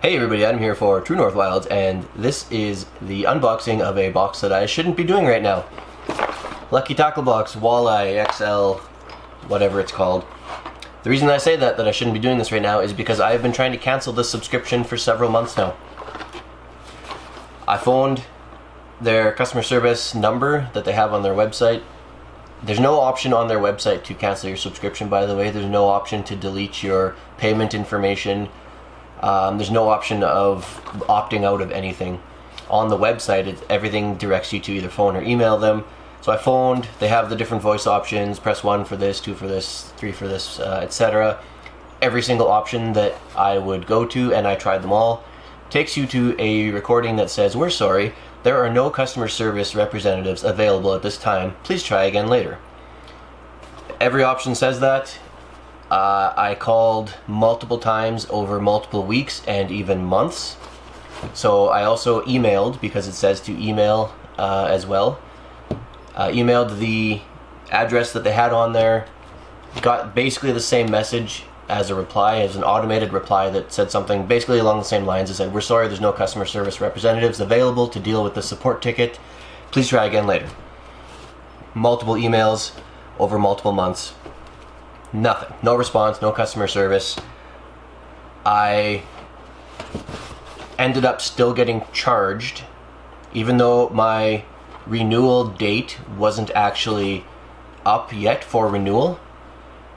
Hey everybody, Adam here for True North Wilds, and this is the unboxing of a box that I shouldn't be doing right now. Lucky Tackle Box Walleye XL, whatever it's called. The reason I say that I shouldn't be doing this right now is because I have been trying to cancel this subscription for several months now. I phoned their customer service number that they have on their website. There's no option on their website to cancel your subscription, by the way. There's no option to delete your payment information. There's no option of opting out of anything. On the website, everything directs you to either phone or email them. So I phoned, they have the different voice options, press 1 for this, 2 for this, 3 for this, etc. Every single option that I would go to, and I tried them all, takes you to a recording that says, "We're sorry, there are no customer service representatives available at this time. Please try again later." Every option says that. I called multiple times over multiple weeks and even months. So I also emailed, because it says to email as well. Emailed the address that they had on there. Got basically the same message as a reply, as an automated reply that said something basically along the same lines. It said, "We're sorry, there's no customer service representatives available to deal with the support ticket. Please try again later." Multiple emails over multiple months. Nothing. No response, no customer service. I ended up still getting charged, even though my renewal date wasn't actually up yet for renewal.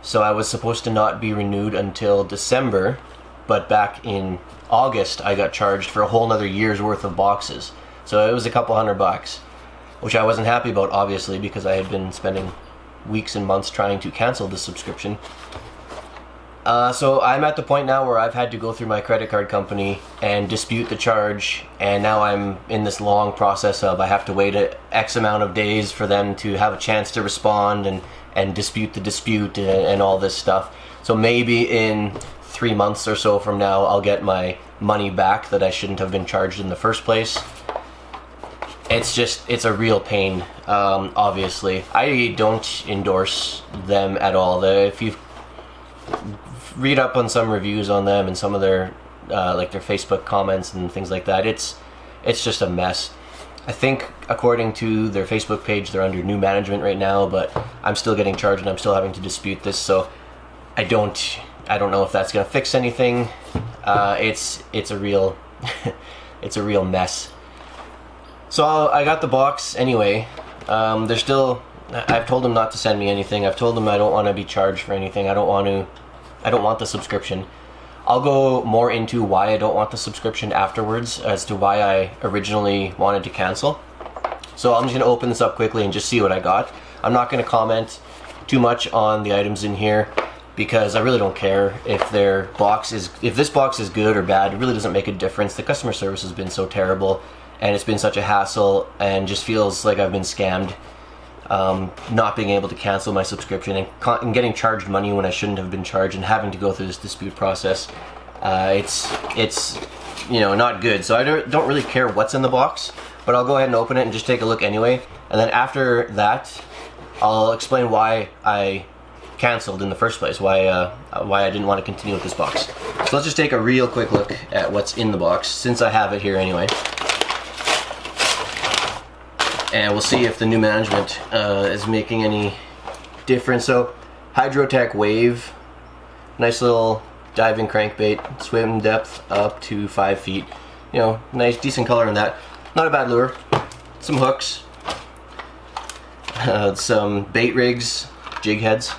So I was supposed to not be renewed until December, but back in August I got charged for a whole nother year's worth of boxes. So it was a couple $100, which I wasn't happy about, obviously, because I had been spending weeks and months trying to cancel the subscription. So I'm at the point now where I've had to go through my credit card company and dispute the charge, and now I'm in this long process of I have to wait X amount of days for them to have a chance to respond and dispute the dispute and all this stuff. So maybe in 3 months or so from now I'll get my money back that I shouldn't have been charged in the first place. It's a real pain, obviously. I don't endorse them at all. If you read up on some reviews on them and some of their like their Facebook comments and things like that, it's just a mess. I think according to their Facebook page they're under new management right now, but I'm still getting charged and I'm still having to dispute this, so I don't know if that's gonna fix anything. It's a real it's a real mess. So I got the box anyway. They're still, I've told them not to send me anything. I've told them I don't want to be charged for anything. I don't want the subscription. I'll go more into why I don't want the subscription afterwards, as to why I originally wanted to cancel. So I'm just going to open this up quickly and just see what I got. I'm not going to comment too much on the items in here, because I really don't care if if this box is good or bad. It really doesn't make a difference. The customer service has been so terrible, and it's been such a hassle, and just feels like I've been scammed, not being able to cancel my subscription and getting charged money when I shouldn't have been charged, and having to go through this dispute process. It's not good. So I don't really care what's in the box, but I'll go ahead and open it and just take a look anyway. And then after that, I'll explain why I canceled in the first place, why I didn't want to continue with this box. So let's just take a real quick look at what's in the box, since I have it here anyway. And we'll see if the new management is making any difference. So, Hydrotech Wave, nice little diving crankbait, swim depth up to 5 feet. Nice, decent color in that. Not a bad lure. Some hooks, some bait rigs, jig heads.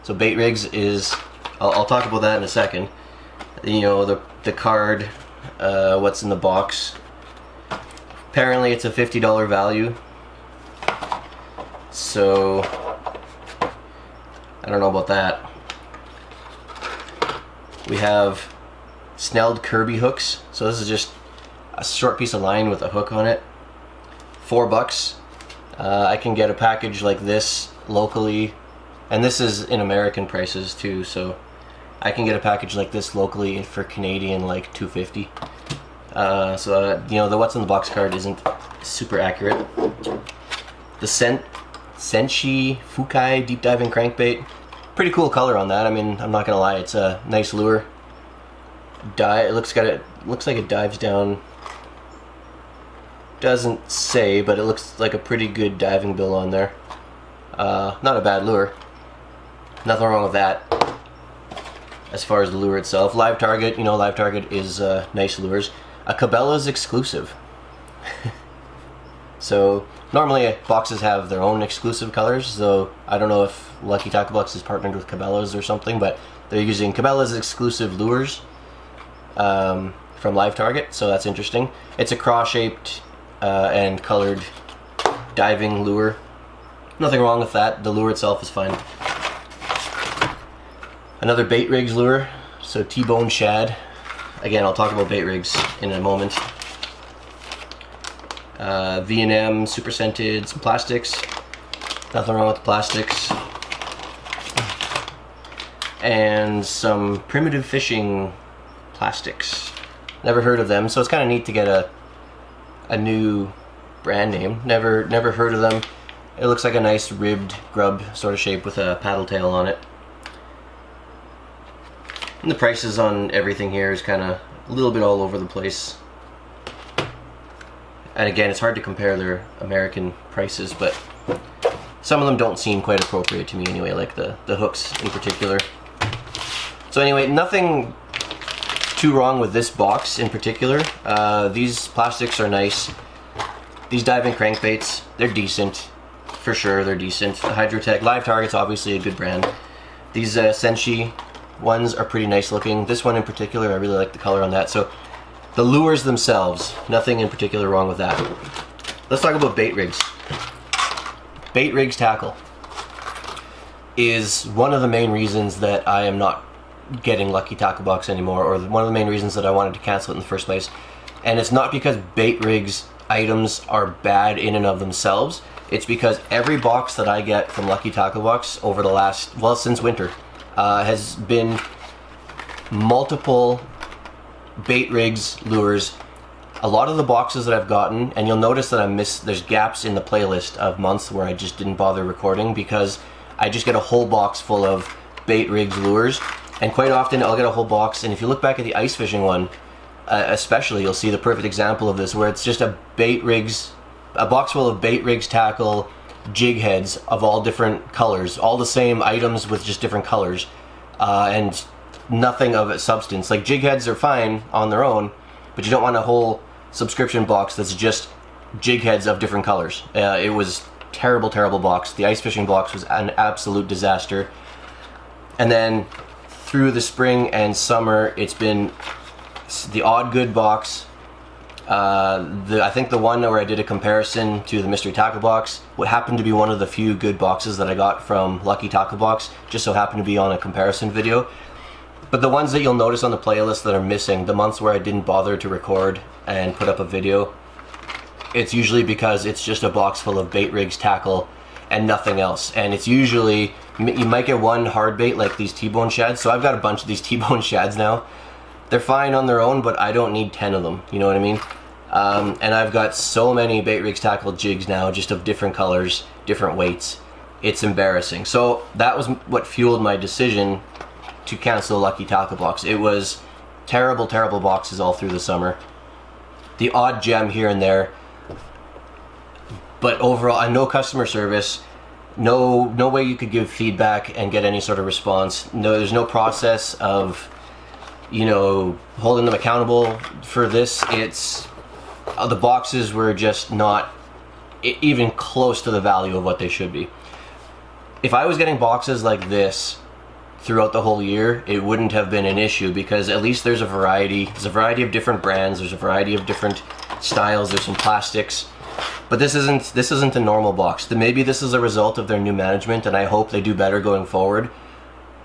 So bait rigs is, I'll talk about that in a second. The card, what's in the box. Apparently it's a $50 value. So, I don't know about that. We have snelled Kirby hooks. So this is just a short piece of line with a hook on it. $4. I can get a package like this locally, and this is in American prices too, so I can get a package like this locally for Canadian like $2.50. The what's in the box card isn't super accurate. The Senshi Fukai deep diving crankbait. Pretty cool color on that. I mean, I'm not gonna lie, it's a nice lure. It looks like it dives down. Doesn't say, but it looks like a pretty good diving bill on there. Not a bad lure. Nothing wrong with that. As far as the lure itself, Live Target, you know, Live Target is nice lures. A Cabela's exclusive. So normally boxes have their own exclusive colors, so I don't know if Lucky Tackle Box is partnered with Cabela's or something, but they're using Cabela's exclusive lures from Live Target, so that's interesting. It's a cross-shaped and colored diving lure. Nothing wrong with that. The lure itself is fine. Another bait rigs lure, so T-bone shad. Again, I'll talk about bait rigs in a moment. V&M, super scented, some plastics. Nothing wrong with the plastics. And some primitive fishing plastics. Never heard of them, so it's kind of neat to get a new brand name. Never heard of them. It looks like a nice ribbed grub sort of shape with a paddle tail on it. And the prices on everything here is kind of a little bit all over the place. And again, it's hard to compare their American prices, but some of them don't seem quite appropriate to me anyway, like the hooks in particular. So anyway, nothing too wrong with this box in particular. These plastics are nice. These diving crankbaits, they're decent. For sure, they're decent. The Hydrotech Live Target's obviously a good brand. These Senshi ones are pretty nice looking. This one in particular, I really like the color on that. So the lures themselves, nothing in particular wrong with that. Let's talk about bait rigs. Bait rigs tackle is one of the main reasons that I am not getting Lucky Tackle Box anymore, or one of the main reasons that I wanted to cancel it in the first place. And it's not because bait rigs items are bad in and of themselves. It's because every box that I get from Lucky Tackle Box over the last, well, since winter, has been multiple bait rigs lures. A lot of the boxes that I've gotten, and you'll notice that there's gaps in the playlist of months where I just didn't bother recording because I just get a whole box full of bait rigs lures, and quite often I'll get a whole box, and if you look back at the ice fishing one especially, you'll see the perfect example of this, where it's just a box full of bait rigs tackle jig heads of all different colors, all the same items with just different colors, and nothing of substance. Like, jig heads are fine on their own, but you don't want a whole subscription box that's just jig heads of different colors. It was terrible box. The ice fishing box was an absolute disaster. And then through the spring and summer, it's been the odd good box. I think the one where I did a comparison to the mystery tackle box, what happened to be one of the few good boxes that I got from Lucky Tackle Box, just so happened to be on a comparison video. But the ones that you'll notice on the playlist that are missing, the months where I didn't bother to record and put up a video, it's usually because it's just a box full of bait rigs tackle and nothing else. And it's usually, you might get one hard bait like these T-bone shads. So I've got a bunch of these T-bone shads now. They're fine on their own, but I don't need 10 of them, you know what I mean? And I've got so many bait rigs tackle jigs now, just of different colors, different weights. It's embarrassing. So that was what fueled my decision to cancel Lucky Tackle Box. It was terrible boxes all through the summer. The odd gem here and there, but overall, and no customer service, no way you could give feedback and get any sort of response. No, there's no process of, you know, holding them accountable for this. It's the boxes were just not even close to the value of what they should be. If I was getting boxes like this throughout the whole year, it wouldn't have been an issue, because at least there's a variety. There's a variety of different brands. There's a variety of different styles. There's some plastics. But this isn't a normal box. Maybe this is a result of their new management, and I hope they do better going forward.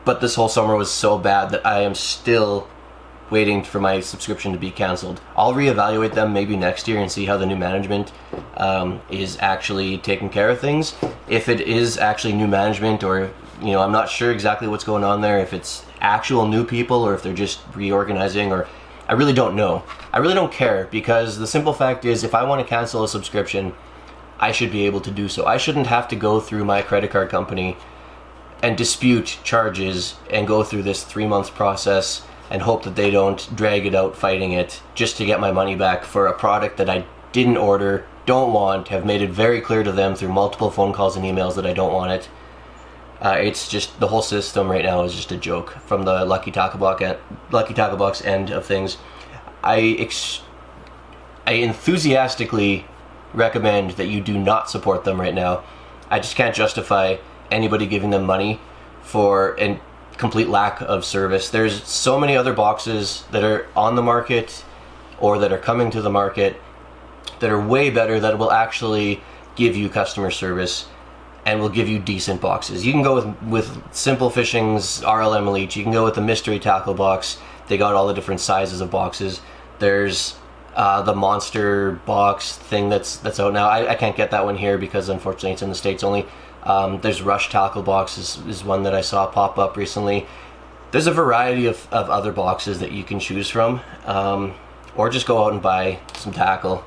But this whole summer was so bad that I am still waiting for my subscription to be canceled. I'll reevaluate them maybe next year and see how the new management is actually taking care of things. If it is actually new management, or, you know, I'm not sure exactly what's going on there, if it's actual new people or if they're just reorganizing, or I really don't know. I really don't care, because the simple fact is, if I want to cancel a subscription, I should be able to do so. I shouldn't have to go through my credit card company and dispute charges and go through this 3-month process and hope that they don't drag it out fighting it just to get my money back for a product that I didn't order, don't want, have made it very clear to them through multiple phone calls and emails that I don't want it. It's just, the whole system right now is just a joke from the Lucky Tackle Box end of things. I enthusiastically recommend that you do not support them right now. I just can't justify anybody giving them money for a complete lack of service. There's so many other boxes that are on the market or that are coming to the market that are way better, that will actually give you customer service and will give you decent boxes. You can go with Simple Fishing's RLM Elite. You can go with the Mystery Tackle Box. They got all the different sizes of boxes. There's the Monster Box thing that's out now. I can't get that one here because unfortunately it's in the States only. There's Rush Tackle Box is one that I saw pop up recently. There's a variety of other boxes that you can choose from, or just go out and buy some tackle.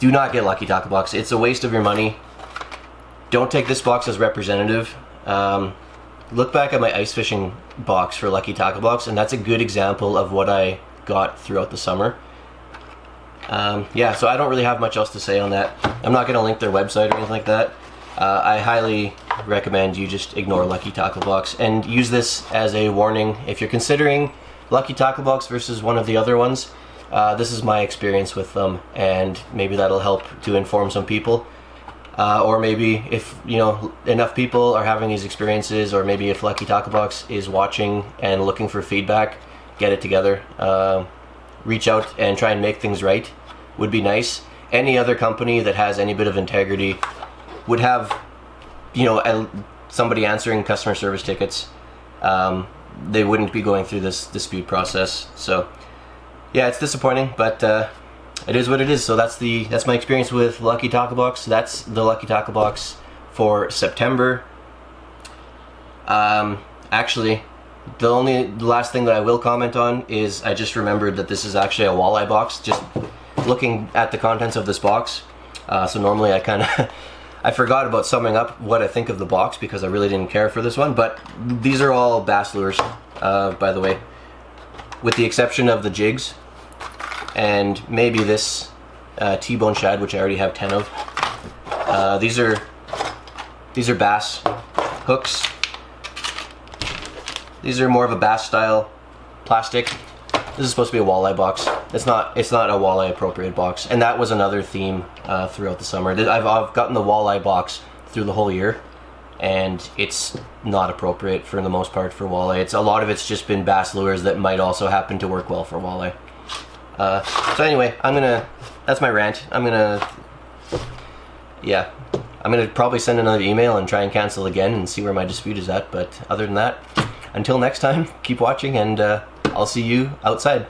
Do not get Lucky Tackle Box. It's a waste of your money. Don't take this box as representative. Look back at my ice fishing box for Lucky Tackle Box, and that's a good example of what I got throughout the summer. Yeah, so I don't really have much else to say on that. I'm not going to link their website or anything like that. I highly recommend you just ignore Lucky Tackle Box and use this as a warning. If you're considering Lucky Tackle Box versus one of the other ones, this is my experience with them, and maybe that'll help to inform some people. Or maybe if enough people are having these experiences, or maybe if Lucky Tackle Box is watching and looking for feedback, get it together. Reach out and try and make things right would be nice. Any other company that has any bit of integrity would have somebody answering customer service tickets. They wouldn't be going through this dispute process. So yeah, it's disappointing, but it is what it is. So that's my experience with Lucky Tackle Box. That's the Lucky Tackle Box for September. Actually, the last thing that I will comment on is I just remembered that this is actually a walleye box, just looking at the contents of this box. So normally I forgot about summing up what I think of the box because I really didn't care for this one, but these are all bass lures, by the way, with the exception of the jigs and maybe this T-bone shad, which I already have 10 of. These are bass hooks. These are more of a bass style plastic. This is supposed to be a walleye box. It's not a walleye appropriate box, and that was another theme throughout the summer. I've gotten the walleye box through the whole year, and it's not appropriate for the most part for walleye. A lot of it's just been bass lures that might also happen to work well for walleye. So anyway, that's my rant. I'm gonna probably send another email and try and cancel again and see where my dispute is at. But other than that, until next time, keep watching, and I'll see you outside.